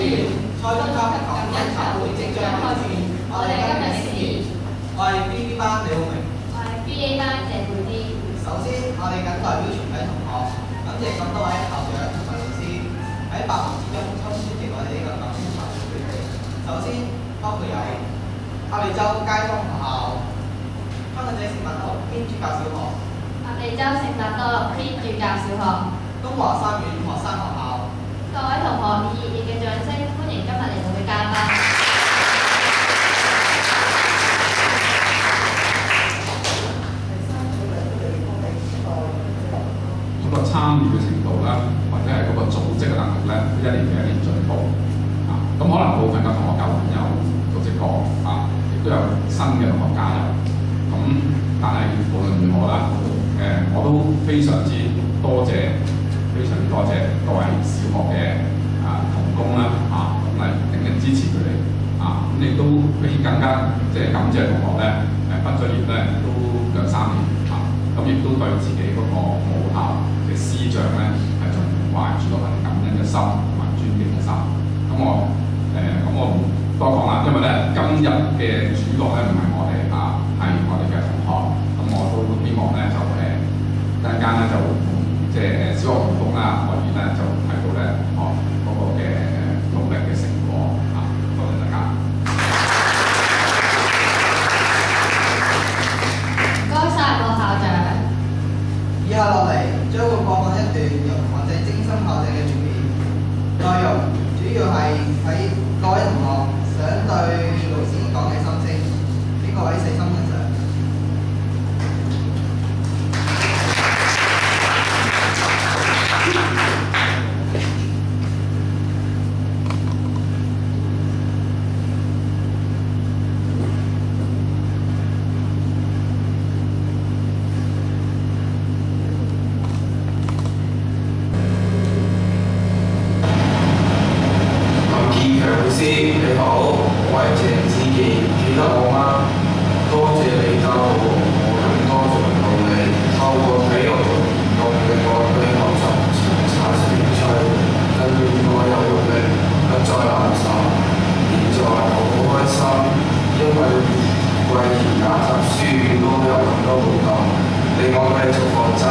賽中級感恩集會即將開始，我哋今日嘅事，我係 B 班李浩明，我係 BA 班謝佩芝。首先，我哋謹代表全體同學，感謝咁多位校長同埋老師喺百忙之中抽出席我哋呢個感恩集會。首先，包括有鴨脷洲街坊學校、香港仔聖伯多祿天主教小學、鴨脷洲聖伯多祿天主教小學、東華三院學生學校。各位同學以熱烈嘅掌聲歡迎今日嚟到嘅嘉賓。嗰個參與嘅程度啦，或者係嗰個組織嘅能力咧，一年比一年進步啊。咁可能部分嘅同學舊年有組織過啊，亦都有新嘅同學加入。咁但係無論如何啦，我都非常之多謝各位小學嘅同工啦啊，咁嚟鼎力支持佢哋啊。咁亦都非更加感謝同學咧，畢咗業咧都2、3年啊，咁亦都對自己嗰個母校嘅師長咧係仲懷住個很感恩嘅心同埋尊敬嘅心。咁我唔多講啦，因為咧今日嘅主角咧唔係我哋啊，係我哋嘅同學。咁我都希望咧就陣間咧就小學同工啦，可以咧就睇到咧嗰個嘅努力嘅成果啊！多謝大家。唔該晒，莫校長。以下落嚟將會播放一段由我哋精心校訂嘅短片，內容主要係喺各位同學想對老師講嘅心聲，請各位細心欣賞。你好，我係鄭子健，記得我嗎？多謝你教導我咁多種道理，透過體育同運動令我對學習產生興趣，更令我有動力不再難受。現在我好開心，因為為填雅集書都有咁多活動，令我繼續學習，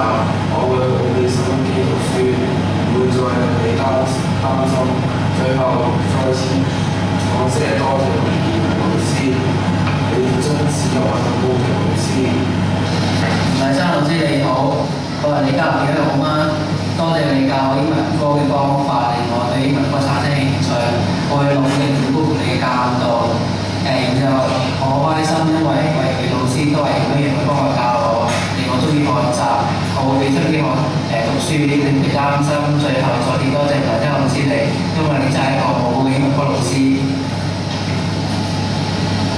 我會好俾心機讀書，唔會再令你擔心。最後再次講聲多謝吳建文老師，你真是一位好嘅老師。黎生老師你好，我係李家傑，好嗎？多謝你教我英文科嘅方法，令我對英文科產生興趣。我會努力照顧你嘅教導。然之後我好開心，因為老師都係咁樣幫我教我，令我中意學習。我會俾心機讀書，你唔擔心。最後再次多謝黎生老師你，因為你真係一個好好嘅英文科老師。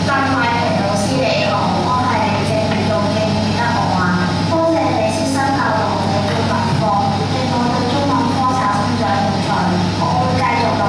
鄧慧萍老師你好，我係謝培道嘅，記得我嗎？多謝你悉心教導我哋中文科，令我對中文科產生咗興趣。我會繼續努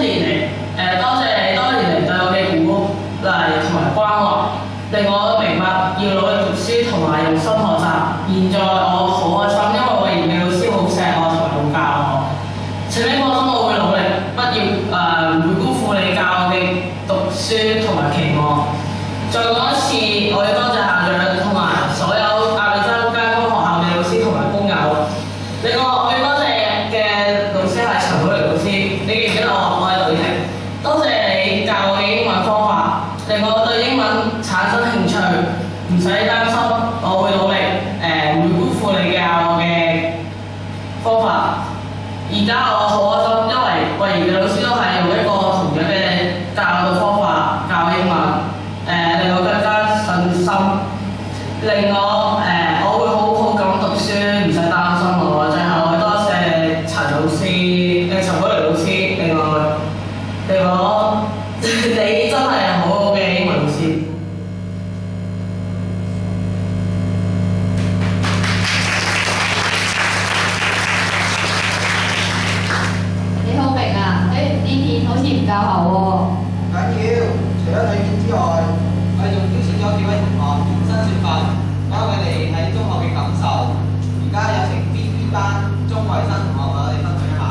年嚟多謝你多年嚟對我嘅鼓勵同埋關懷，令我明白要努力讀書同埋用心學習。現在我好開心，因為我兒嘅老師好錫我同埋好教我。請你放心，我會努力，不要唔會辜負你教我嘅讀書同埋期望。再講一次，我要多謝校長同埋所有亞美洲街坊學校嘅老師同埋工友。另外，我要多謝嘅老師係陳寶玲老師，你記唔記得我係女婷？多謝你教我嘅英文方法，令我對英文產生興趣。唔使擔心，我會努力，唔會辜負你教我嘅方法。而家我好開心，因為慧兒嘅老師都係用一個同樣嘅教導方法教英文，令我更加信心，令我會好好咁讀書，唔使擔心我。最後多謝陳老師、陳寶玲老師，另外你真係好好嘅英文老師。你好明啊，啲片好似唔夠喉喎。唔緊要，除咗對面之外，我哋仲邀請咗幾位同學現身說法，講下佢哋喺中學嘅感受。而家有請 BB 班鐘偉新同學為我哋分享一下。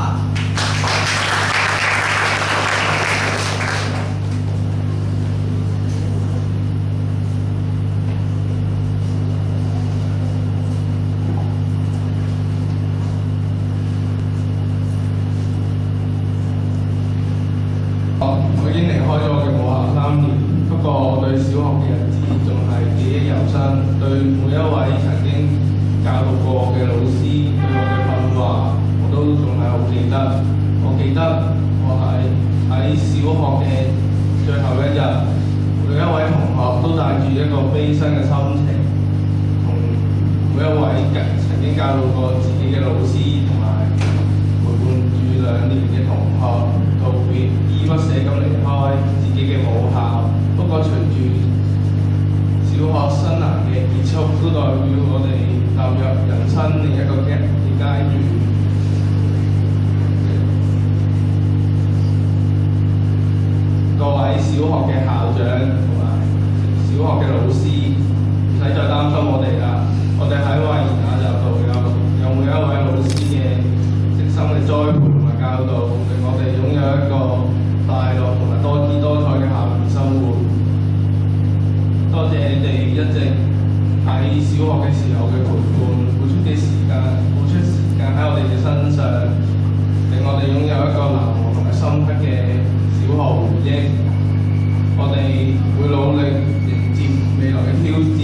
我已經離開咗我嘅母校3年，不過我對小學嘅日子仲係記憶猶新，對每一位曾經教導過我嘅老師對我嘅訓話，我都仲係好記得。我記得我係喺小學嘅最後一日，每一位同學都帶住一個悲傷嘅心情，同每一位曾經教導過自己嘅老師同埋陪伴住2年嘅同學告別，依不捨咁離開自己嘅母校。不過隨住小學生涯嘅結束，都代表我哋踏入人生另一個嘅階段。各位小學嘅校長同埋小學嘅老師，唔使再擔心我哋啦。我哋喺慧兒雅集度有每一位老師嘅悉心嘅栽培同埋教導，令我哋擁有一個快樂同埋多姿多彩嘅校園生活。多謝你哋一直喺小學嘅時候嘅陪伴，付出時間喺我哋嘅身上，令我哋擁有一個難忘同埋深刻嘅小學回憶。我哋會努力迎接未來嘅挑戰，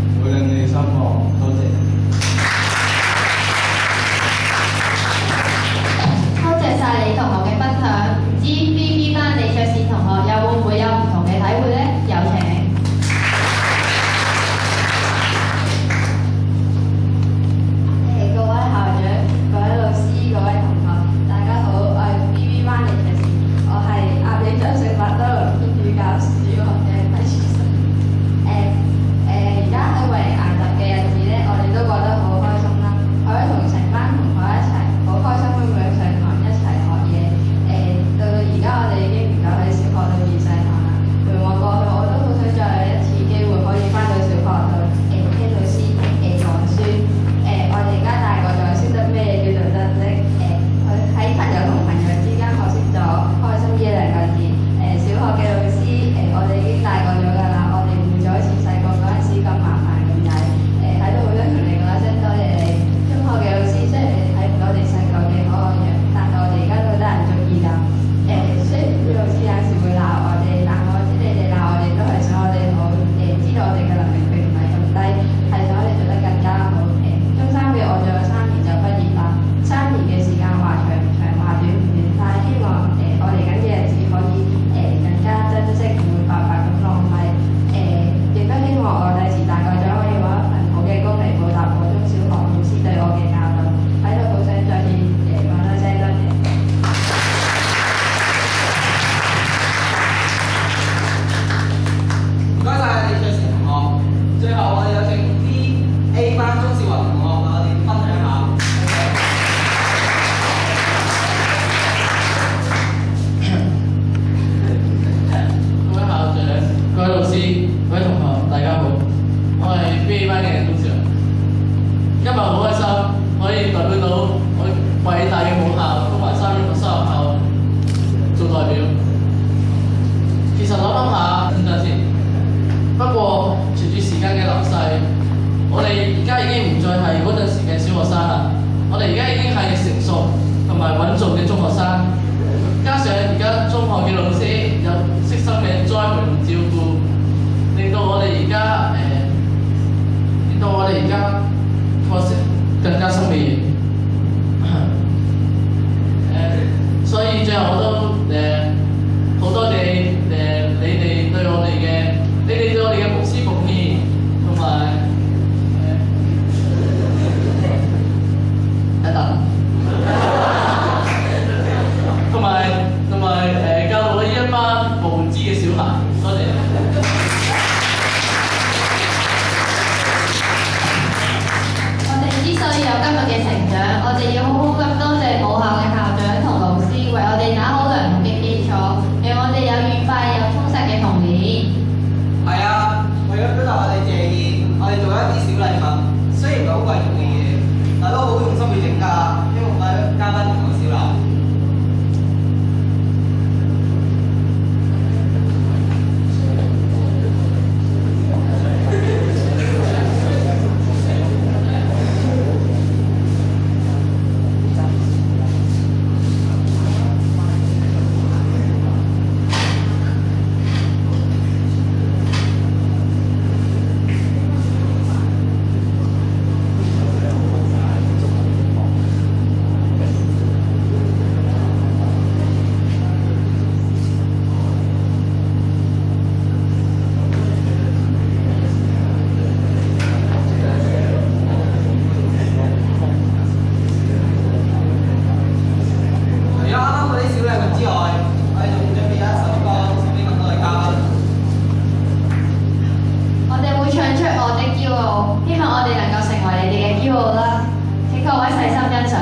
唔會令你失望。多謝。多謝晒你同學嘅分享，唔知 BB 班李卓善同學又會唔會有唔同嘅體會呢？有請。各位校長、各位老師、各位同學，大家好，我係 BB 班李卓善，我係鴨脷洲食物學嘅老師有悉心嘅栽培同照顧，令到我哋而家學識更加深嘅嘢。所以最後我都好多謝你哋對我哋嘅牧師奉獻，同埋同埋教導我呢一班無知嘅小孩，多謝。我哋之所以有今日嘅成長，我哋要好好咁多謝母校嘅校長同老師，為我哋打好良好嘅基礎，讓我哋有愉快又充實嘅童年。係啊，為咗表達我哋謝意，我哋做一啲小禮物，雖然唔係好貴重嘅嘢，但都好用心去整㗎，希望各位嘉賓同我笑納。希望我哋能夠成為你哋嘅驕傲啦！請各位細心欣賞。